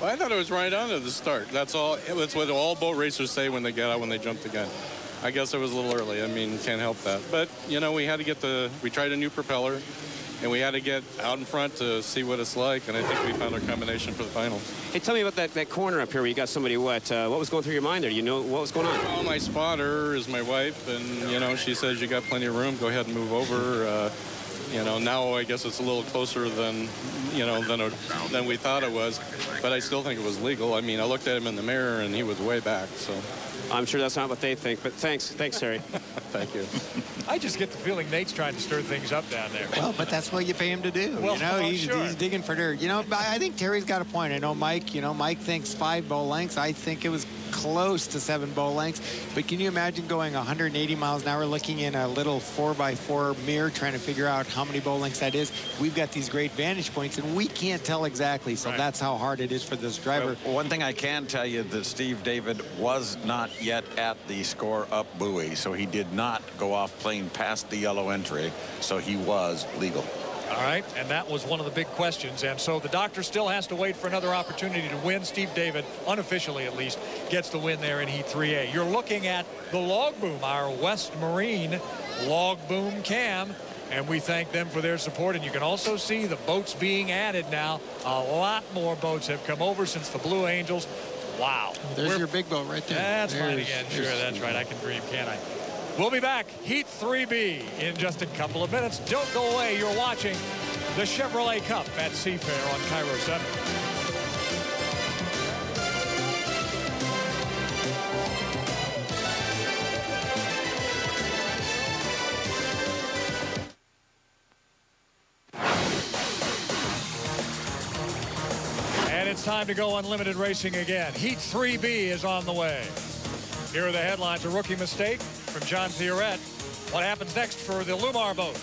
Well, I thought it was right on at the start. That's all. It's what all boat racers say when they get out, when they jump the gun. I guess it was a little early. I mean, can't help that. But, you know, we had to get we tried a new propeller, and we had to get out in front to see what it's like, and I think we found our combination for the final. Hey, tell me about that corner up here where you got somebody wet. What was going through your mind there? You know what was going on? Well, my spotter is my wife, and, you know, she says you got plenty of room. Go ahead and move over. You know, now I guess it's a little closer than, you know, than we thought it was. But I still think it was legal. I mean, I looked at him in the mirror, and he was way back, so. I'm sure that's not what they think, but thanks, Terry. Thank you. I just get the feeling Nate's trying to stir things up down there. Well, but that's what you pay him to do. Well, you know, he's sure. digging for dirt. You know, I think Terry's got a point. I know Mike, Mike thinks 5 bow lengths. I think it was close to 7 bow lengths. But can you imagine going 180 miles an hour looking in a little 4x4 mirror trying to figure out how many bow lengths that is? We've got these great vantage points, and we can't tell exactly. So that's how hard it is for this driver. Well, one thing I can tell you that Steve David was not yet at the score up buoy, so he did not go off plane past the yellow entry, so he was legal. All right, and that was one of the big questions. And so the doctor still has to wait for another opportunity to win. Steve David, unofficially at least, gets the win there in Heat 3A. You're looking at the log boom, our West Marine log boom cam, and we thank them for their support. And you can also see the boats being added now. A lot more boats have come over since the Blue Angels. Wow. There's your big boat right there. That's mine again. Sure, that's right. I can dream, can't I? We'll be back. Heat 3B in just a couple of minutes. Don't go away. You're watching the Chevrolet Cup at Seafair on KIRO 7. And it's time to go unlimited racing again. Heat 3B is on the way. Here are the headlines. A rookie mistake from John Theoret. What happens next for the Lumar boat?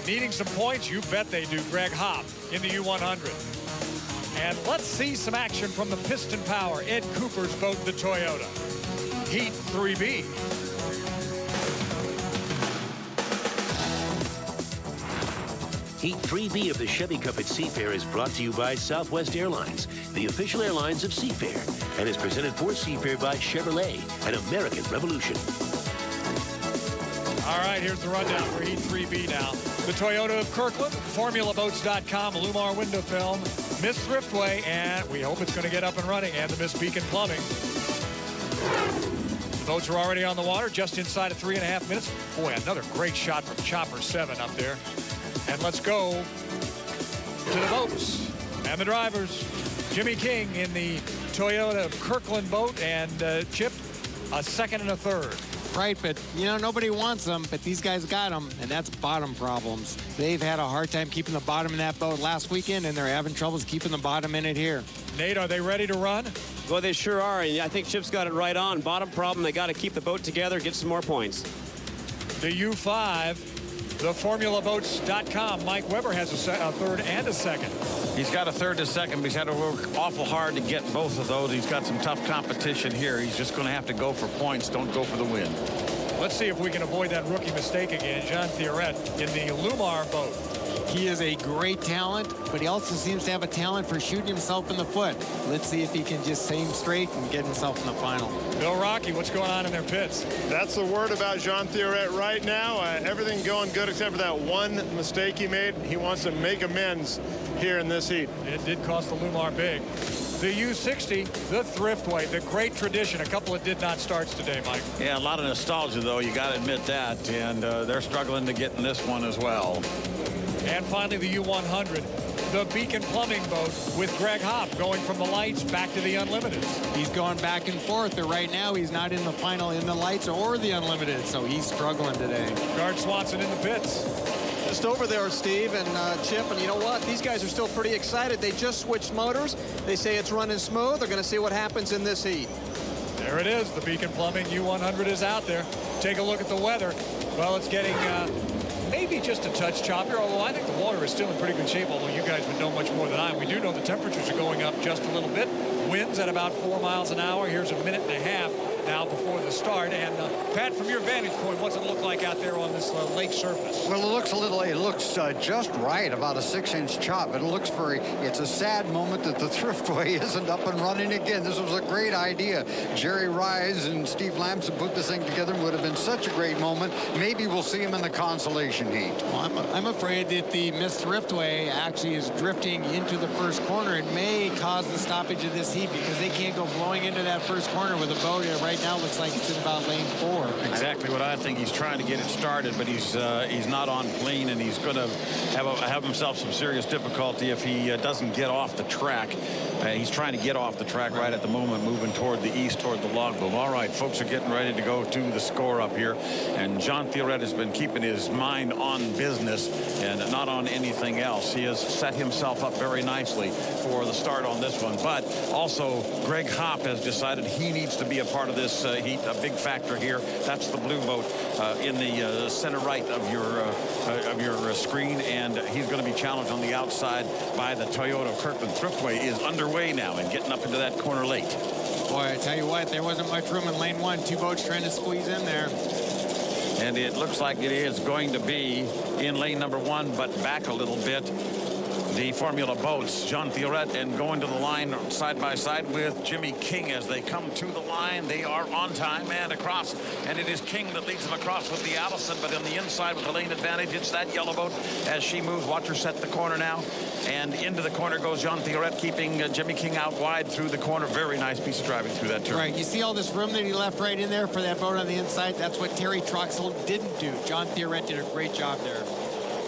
Needing some points? You bet they do. Greg Hopp in the U100. And let's see some action from the Piston Power, Ed Cooper's boat, the Toyota. Heat 3B. Heat 3B of the Chevy Cup at Seafair is brought to you by Southwest Airlines, the official airlines of Seafair, and is presented for Seafair by Chevrolet, an American Revolution. All right, here's the rundown for Heat 3B now. The Toyota of Kirkland, FormulaBoats.com, Lumar window film, Miss Thriftway, and we hope it's going to get up and running, and the Miss Beacon Plumbing. The boats are already on the water, just inside of 3.5 minutes. Boy, another great shot from Chopper 7 up there. And let's go to the boats and the drivers. Jimmy King in the Toyota of Kirkland boat, and Chip, a second and a third. Right, but, nobody wants them, but these guys got them, and that's bottom problems. They've had a hard time keeping the bottom in that boat last weekend, and they're having troubles keeping the bottom in it here. Nate, are they ready to run? Well, they sure are, and I think Chip's got it right on. Bottom problem, they got to keep the boat together, get some more points. The U5, the FormulaBoats.com. Mike Weber has a third and a second. He's got a third and a second, but he's had to work awful hard to get both of those. He's got some tough competition here. He's just going to have to go for points. Don't go for the win. Let's see if we can avoid that rookie mistake again. John Theoret in the Lumar boat. He is a great talent, but he also seems to have a talent for shooting himself in the foot. Let's see if he can just stay straight and get himself in the final. Bill Rocky, what's going on in their pits? That's the word about John Theoret right now. Everything going good except for that one mistake he made. He wants to make amends here in this heat. It did cost the Lumar big. The U60, the Thriftway, the great tradition. A couple of did not starts today, Mike. Yeah, a lot of nostalgia, though. You got to admit that. And they're struggling to get in this one as well. And finally, the U100, the Beacon Plumbing boat with Greg Hopp going from the lights back to the Unlimited. He's going back and forth, but right now he's not in the final in the lights or the Unlimited, so he's struggling today. Guard Swanson in the pits. Just over there, Steve and Chip, and you know what? These guys are still pretty excited. They just switched motors. They say it's running smooth. They're going to see what happens in this heat. There it is. The Beacon Plumbing U100 is out there. Take a look at the weather. Well, it's getting maybe just a touch choppier, although I think the water is still in pretty good shape, although you guys would know much more than I. We do know the temperatures are going up just a little bit. Winds at about 4 miles an hour. Here's a minute and a half now before the start. And Pat, from your vantage point, what's it look like out there on this lake surface? Well, it looks just right, about a 6-inch chop. It's a sad moment that the Thriftway isn't up and running again. This was a great idea. Jerry Rise and Steve Lamson put this thing together. It would have been such a great moment. Maybe we'll see him in the consolation heat. Well, I'm afraid that the Miss Thriftway actually is drifting into the first corner. It may cause the stoppage of this heat because they can't go blowing into that first corner with a boat right right now looks like it's in about lane 4. Exactly what I think. He's trying to get it started, but he's not on clean, and he's going to have himself some serious difficulty if he doesn't get off the track. He's trying to get off the track right at the moment, moving toward the east, toward the log boom. All right, folks are getting ready to go to the score up here, and John Theoret has been keeping his mind on business and not on anything else. He has set himself up very nicely for the start on this one, but also Greg Hopp has decided he needs to be a part of this heat, a big factor here. That's the blue boat in the center right of your screen, and he's going to be challenged on the outside by the Toyota. Kirkland Thriftway is underway now and getting up into that corner late. Boy, I tell you what, there wasn't much room in lane 1. 2 boats trying to squeeze in there. And it looks like it is going to be in lane number 1, but back a little bit. The Formula boats, John Theoret, and going to the line side by side with Jimmy King as they come to the line. They are on time and across, and it is King that leads them across with the Allison, but on the inside with the lane advantage, it's that yellow boat as she moves. Watch her set the corner now, and into the corner goes John Theoret, keeping Jimmy King out wide through the corner. Very nice piece of driving through that turn. Right, you see all this room that he left right in there for that boat on the inside? That's what Terry Troxel didn't do. John Theoret did a great job there.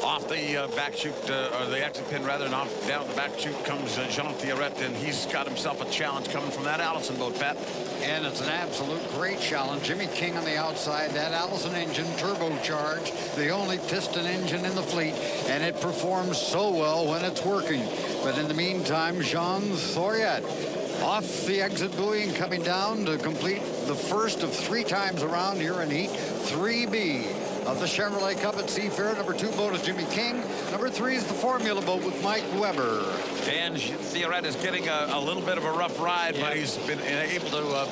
Off the back chute, or the exit pin rather, and off down the back chute comes Jean Theoret, and he's got himself a challenge coming from that Allison boat, Pat. And it's an absolute great challenge. Jimmy King on the outside, that Allison engine turbocharged, the only piston engine in the fleet, and it performs so well when it's working. But in the meantime, Jean Theoret off the exit buoy and coming down to complete the first of 3 times around here in Heat 3B. Of the Chevrolet Cup at Seafair. Number 2 boat is Jimmy King. Number 3 is the Formula boat with Mike Weber. And Theoret is getting a little bit of a rough ride, but he's been able to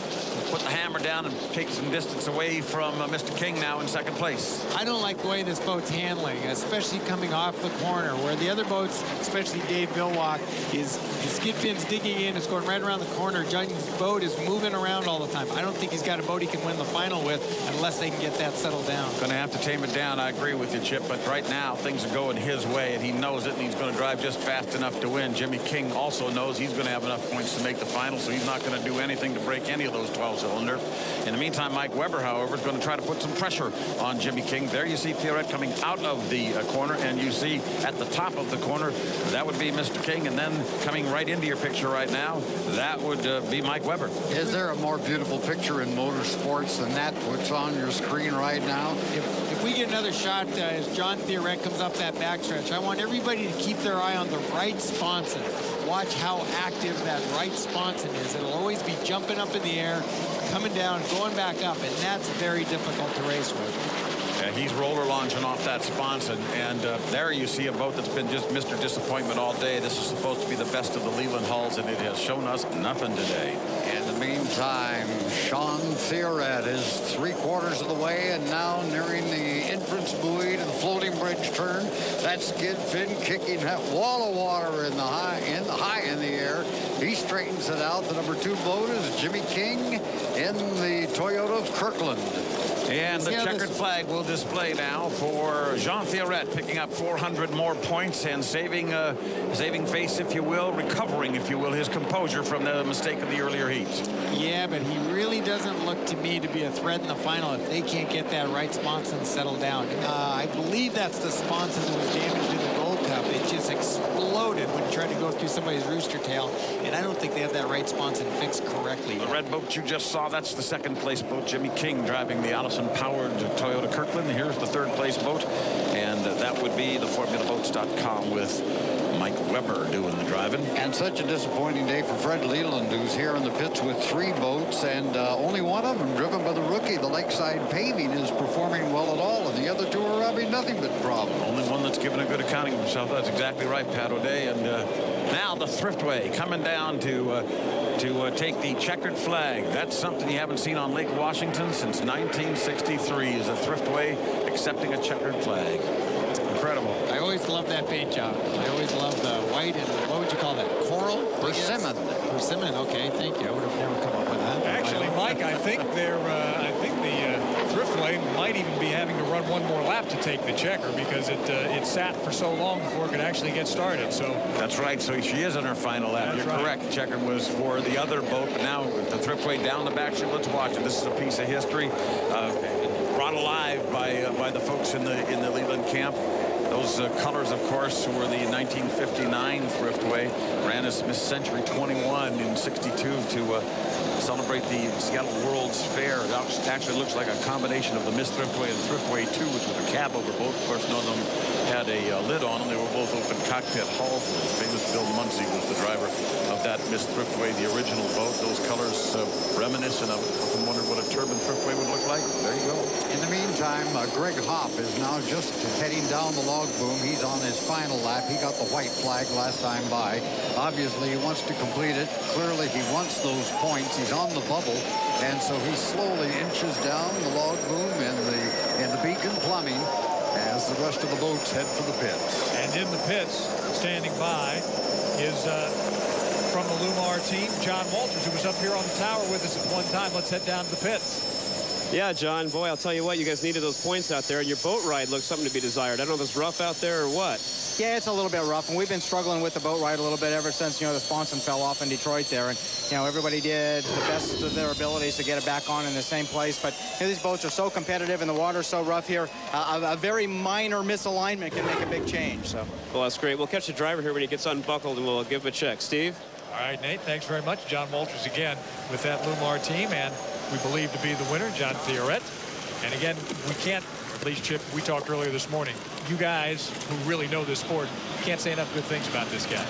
put the hammer down and take some distance away from Mr. King now in second place. I don't like the way this boat's handling, especially coming off the corner, where the other boats, especially Dave Bilwalk, the skid pin's digging in, it's going right around the corner. John's boat is moving around all the time. I don't think he's got a boat he can win the final with unless they can get that settled down. Going to have to tame it down. I agree with you, Chip, but right now things are going his way, and he knows it, and he's going to drive just fast enough to win. Jimmy King also knows he's going to have enough points to make the final, so he's not going to do anything to break any of those 12-cylinder. In the meantime, Mike Weber, however, is going to try to put some pressure on Jimmy King. There you see Theoret coming out of the corner, and you see at the top of the corner, that would be Mr. King, and then coming right into your picture right now, that would be Mike Weber. Is there a more beautiful picture in motorsports than that what's on your screen right now? If we get another shot as John Theoret comes up that backstretch, I want everybody to keep their eye on the right sponson. Watch how active that right sponson is. It'll always be jumping up in the air, coming down, going back up, and that's very difficult to race with. He's roller launching off that sponson, and there you see a boat that's been just Mr. Disappointment all day. This is supposed to be the best of the Leland hulls, and it has shown us nothing today. In the meantime, Sean Theoret is 3/4 of the way, and now nearing the entrance buoy to the floating bridge turn. That skid fin kicking that wall of water in the air. He straightens it out. The number 2 boat is Jimmy King in the Toyota of Kirkland. And the checkered flag will display now for Jean Theoret, picking up 400 more points and saving face, if you will, recovering, if you will, his composure from the mistake of the earlier heats. Yeah, but he really doesn't look to me to be a threat in the final if they can't get that right sponson settled down. I believe that's the sponson that was damaged in the Gold Cup. It just exploded when he tried to go through somebody's rooster tail, and I don't think they have that right sponson fixed correctly. The red boat you just saw, that's the second place boat. Jimmy King driving the Allison-powered Toyota Kirkland. Here's the third place boat, and that would be the FormulaBoats.com with Mike Weber doing the driving. And such a disappointing day for Fred Leland, who's here in the pits with 3 boats, and only one of them driven by the rookie. The Lakeside Paving is performing well at all, and the other 2 are having nothing but problems. Only one that's given a good accounting of himself. That's exactly right, Pat O'Day. And now the Thriftway coming down to take the checkered flag. That's something you haven't seen on Lake Washington since 1963, is a Thriftway accepting a checkered flag. Incredible. I always love that paint job. I always love the white and what would you call that? Coral? Persimmon. Persimmon. Okay, thank you. I would have never come up with that. Actually, Mike, I think the Thriftway might even be having to run one more lap to take the checker because it sat for so long before it could actually get started. So that's right. So she is on her final lap. You're correct. The checker was for the other boat, but now the Thriftway down the back strip. Let's watch it. This is a piece of history brought alive by the folks in the Leland camp. Those colors, of course, were the 1959 Thriftway. Ran as Miss Century 21 in '62 to celebrate the Seattle World's Fair. It actually looks like a combination of the Miss Thriftway and Thriftway 2, which was a cab over both. Of course, none of them had a lid on them. They were both open cockpit hulls. The famous Bill Munsey was the driver of that Miss Thriftway, the original boat. Those colors reminiscent of, often wondered what a turbine Thriftway would look like. There you go. In the meantime, Greg Hopp is now just heading down the log boom. He's on his final lap. He got the white flag last time by. Obviously, he wants to complete it. Clearly, he wants those points. He's on the bubble, and so he slowly inches down the log boom and the beacon plumbing as the rest of the boats head for the pits. And in the pits, standing by, is from the Lumar team, John Walters, who was up here on the tower with us at one time. Let's head down to the pits. Yeah, John, boy, I'll tell you what, you guys needed those points out there, and your boat ride looks something to be desired. I don't know if it's rough out there or what. Yeah, it's a little bit rough, and we've been struggling with the boat ride a little bit ever since, the sponson fell off in Detroit there, and, everybody did the best of their abilities to get it back on in the same place, but these boats are so competitive and the water's so rough here, a very minor misalignment can make a big change, so. Well, that's great. We'll catch the driver here when he gets unbuckled, and we'll give him a check. Steve? All right, Nate, thanks very much. John Walters again with that Lumar team, and we believe to be the winner, John Theoret. And again, we can't, at least Chip, we talked earlier this morning, you guys who really know this sport can't say enough good things about this guy.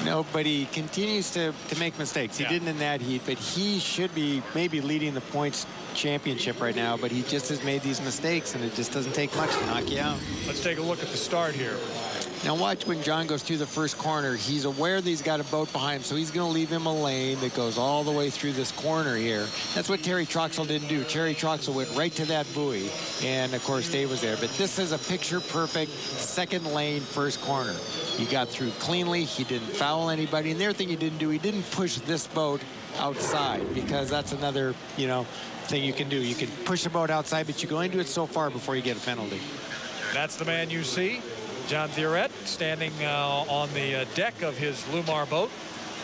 No, but he continues to make mistakes. He didn't in that heat, but he should be maybe leading the points championship right now, but he just has made these mistakes, and it just doesn't take much to knock you out. Let's take a look at the start here. Now watch when John goes through the first corner. He's aware that he's got a boat behind him, so he's going to leave him a lane that goes all the way through this corner here. That's what Terry Troxel didn't do. Terry Troxel went right to that buoy, and of course Dave was there. But this is a picture-perfect second lane first corner. He got through cleanly. He didn't foul anybody. And the other thing he didn't do, he didn't push this boat outside, because that's another, thing you can do. You can push the boat outside, but you can only do it so far before you get a penalty. That's the man you see. John Theoret standing on the deck of his Lumar boat,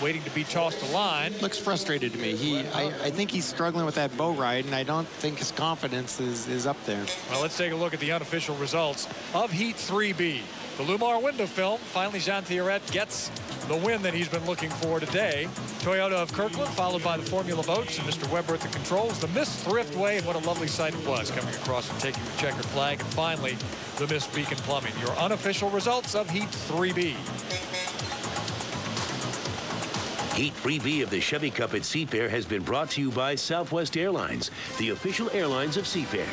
waiting to be tossed a line. Looks frustrated to me. I think he's struggling with that boat ride, and I don't think his confidence is up there. Well, let's take a look at the unofficial results of Heat 3B. The Lumar window film. Finally, John Theoret gets the win that he's been looking for today. Toyota of Kirkland, followed by the Formula boats, and Mr. Weber at the controls. The Miss Thriftway, and what a lovely sight it was, coming across and taking the checkered flag. And finally, the Miss Beacon Plumbing. Your unofficial results of Heat 3B. Heat 3B of the Chevy Cup at Seafair has been brought to you by Southwest Airlines, the official airlines of Seafair.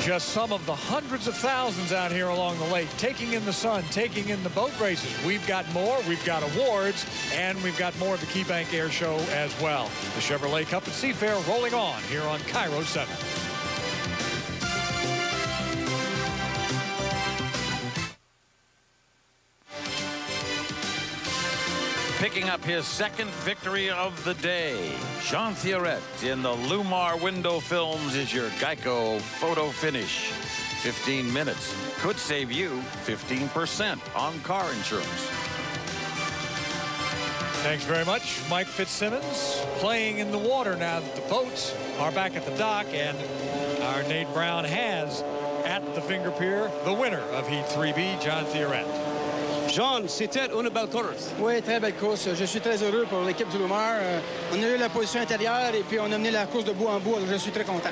Just some of the hundreds of thousands out here along the lake, taking in the sun, taking in the boat races. We've got more, we've got awards, and we've got more of the KeyBank Air Show as well. The Chevrolet Cup at Seafair rolling on here on KIRO 7. Picking up his second victory of the day, Jean Theoret in the Lumar window films is your Geico photo finish. 15 minutes could save you 15% on car insurance. Thanks very much, Mike Fitzsimmons, playing in the water now that the boats are back at the dock, and our Nate Brown has at the Finger Pier the winner of Heat 3B, John Theoret. Jean, c'était une belle course. Oui, très belle course. Je suis très heureux pour l'équipe du Lumar. On a eu la position intérieure et puis on a mené la course de bout en bout. Alors je suis très content.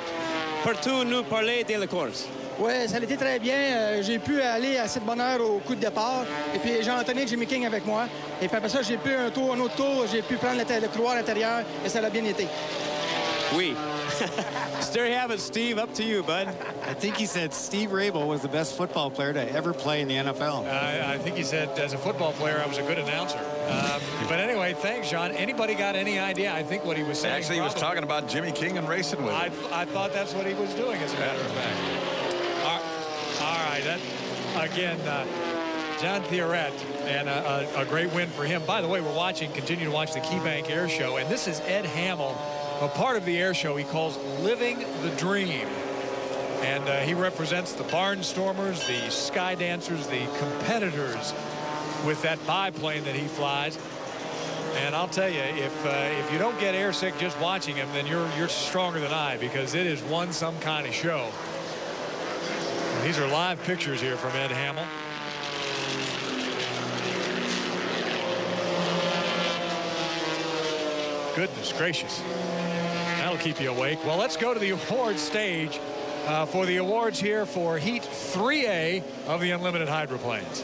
Peux-tu nous parler de la course? Oui, ça a été très bien. J'ai pu aller à cette bonne heure au coup de départ. Et puis j'ai entraîné Jimmy King avec moi. Et puis après ça, j'ai pu un autre tour. J'ai pu prendre le couloir intérieur et ça a bien été. Oui. There you have it, Steve. Up to you, bud. I think he said Steve Rabel was the best football player to ever play in the NFL. I think he said, as a football player, I was a good announcer. But anyway, thanks, John. Anybody got any idea? I think what he was saying. Actually, he was talking about Jimmy King and racing with him. I thought that's what he was doing, as a matter of fact. All right. That, again, John Theoret, and a great win for him. By the way, we're continue to watch the KeyBank Air Show, and this is Ed Hamill a part of the air show he calls Living the Dream. And he represents the barnstormers, the sky dancers, the competitors with that biplane that he flies. And I'll tell you, if you don't get airsick just watching him, then you're stronger than I, because it is some kind of show. And these are live pictures here from Ed Hamill. Goodness gracious. That'll keep you awake. Well, let's go to the awards stage for the awards here for Heat 3A of the Unlimited Hydroplanes.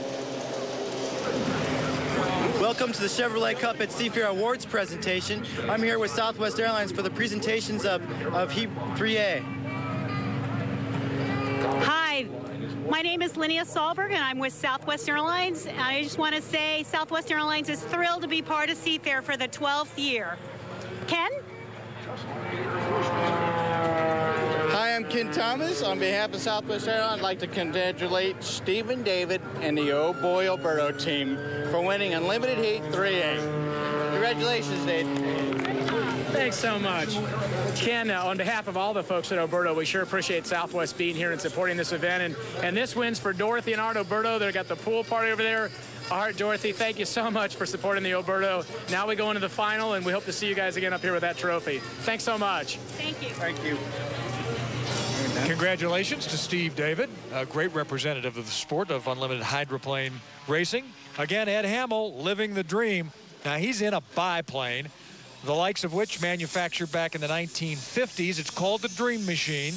Welcome to the Chevrolet Cup at Seafair Awards presentation. I'm here with Southwest Airlines for the presentations of Heat 3A. Hi, my name is Linnea Sahlberg, and I'm with Southwest Airlines. And I just want to say Southwest Airlines is thrilled to be part of Seafair for the 12th year. Ken? Hi, I'm Ken Thomas. On behalf of Southwest Airlines, I'd like to congratulate Stephen David and the Oh Boy Alberto team for winning Unlimited Heat 3A. Congratulations, Dave. Thanks so much. Ken, on behalf of all the folks at Alberto, we sure appreciate Southwest being here and supporting this event. And this wins for Dorothy and Art Alberto. They've got the pool party over there. Art, Dorothy, thank you so much for supporting the Alberto. Now we go into the final, and we hope to see you guys again up here with that trophy. Thanks so much. Thank you. Thank you. Congratulations to Steve David, a great representative of the sport of unlimited hydroplane racing. Again, Ed Hamill, living the dream. Now, he's in a biplane, the likes of which manufactured back in the 1950s. It's called the Dream Machine.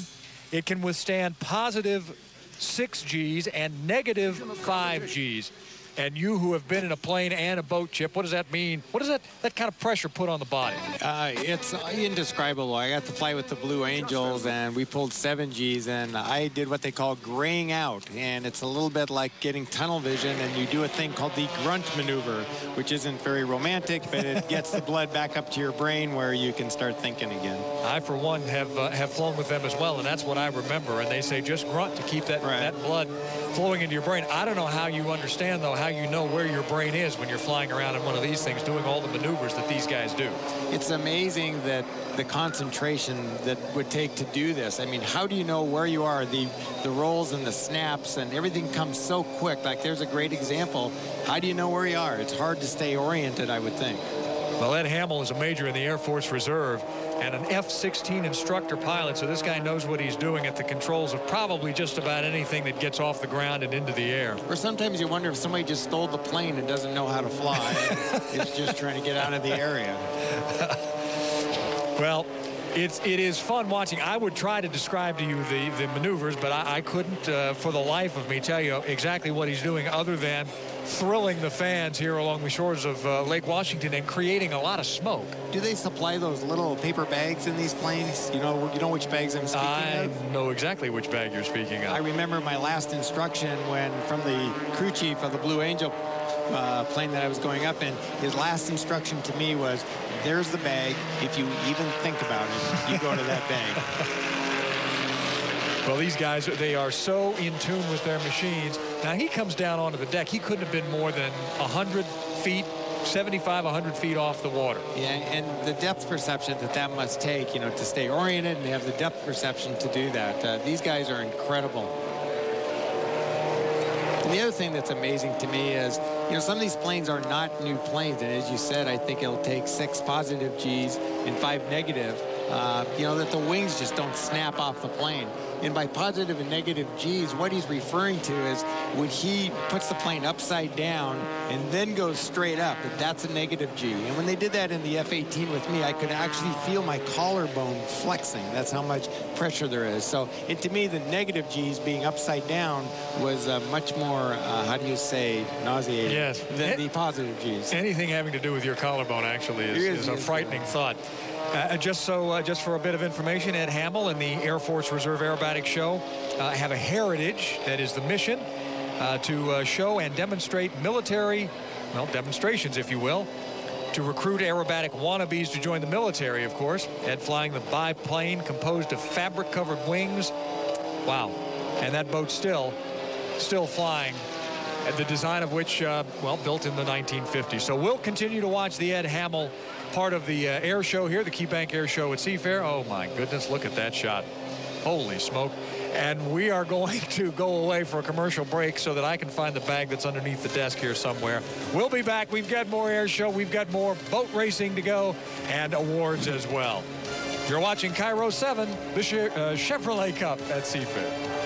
It can withstand positive 6 Gs and negative 5 Gs. And you who have been in a plane and a boat, Chip, what does that mean? What does that kind of pressure put on the body? It's indescribable. I got to fly with the Blue Angels, and we pulled 7 Gs, and I did what they call graying out. And it's a little bit like getting tunnel vision, and you do a thing called the grunt maneuver, which isn't very romantic, but it gets the blood back up to your brain where you can start thinking again. I, for one, have flown with them as well, and that's what I remember. And they say just grunt to keep that blood flowing into your brain. I don't know how you understand, though, how you know where your brain is when you're flying around in one of these things doing all the maneuvers that these guys do. It's amazing that the concentration that would take to do this. I mean, how do you know where you are? The rolls and the snaps and everything comes so quick. Like, there's a great example. How do you know where you are? It's hard to stay oriented, I would think. Well, Ed Hamill is a major in the Air Force Reserve and an F-16 instructor pilot, so this guy knows what he's doing at the controls of probably just about anything that gets off the ground and into the air. Or sometimes you wonder if somebody just stole the plane and doesn't know how to fly. It's just trying to get out of the area. Well, it is fun watching. I would try to describe to you the maneuvers, but I couldn't for the life of me tell you exactly what he's doing other than thrilling the fans here along the shores of Lake Washington and creating a lot of smoke. Do they supply those little paper bags in these planes? You know which bags I'm speaking of? I know exactly which bag you're speaking of. I remember my last instruction when from the crew chief of the Blue Angel plane that I was going up in, his last instruction to me was, there's the bag. If you even think about it, you go to that bag. Well, these guys, they are so in tune with their machines. Now, he comes down onto the deck. He couldn't have been more than 100 feet, 75, 100 feet off the water. Yeah, and the depth perception that must take, to stay oriented and have the depth perception to do that. These guys are incredible. And the other thing that's amazing to me is, some of these planes are not new planes. And as you said, I think it'll take 6 positive Gs and 5 negative. That the wings just don't snap off the plane. And by positive and negative Gs, what he's referring to is when he puts the plane upside down and then goes straight up, that's a negative G. And when they did that in the F-18 with me, I could actually feel my collarbone flexing. That's how much pressure there is. So, and to me, the negative Gs being upside down was much more, nauseating than the positive Gs. Anything having to do with your collarbone actually is a frightening thought. Just for a bit of information, Ed Hamill and the Air Force Reserve Aerobatic Show have a heritage that is the mission to show and demonstrate military, demonstrations, if you will, to recruit aerobatic wannabes to join the military, of course. Ed flying the biplane composed of fabric-covered wings. Wow. And that boat still flying the design of which, well, built in the 1950s. So we'll continue to watch the Ed Hamill part of the air show here, the KeyBank Air Show at Seafair. Oh, my goodness, look at that shot. Holy smoke. And we are going to go away for a commercial break so that I can find the bag that's underneath the desk here somewhere. We'll be back. We've got more air show. We've got more boat racing to go and awards as well. You're watching KIRO 7, the Chevrolet Cup at Seafair.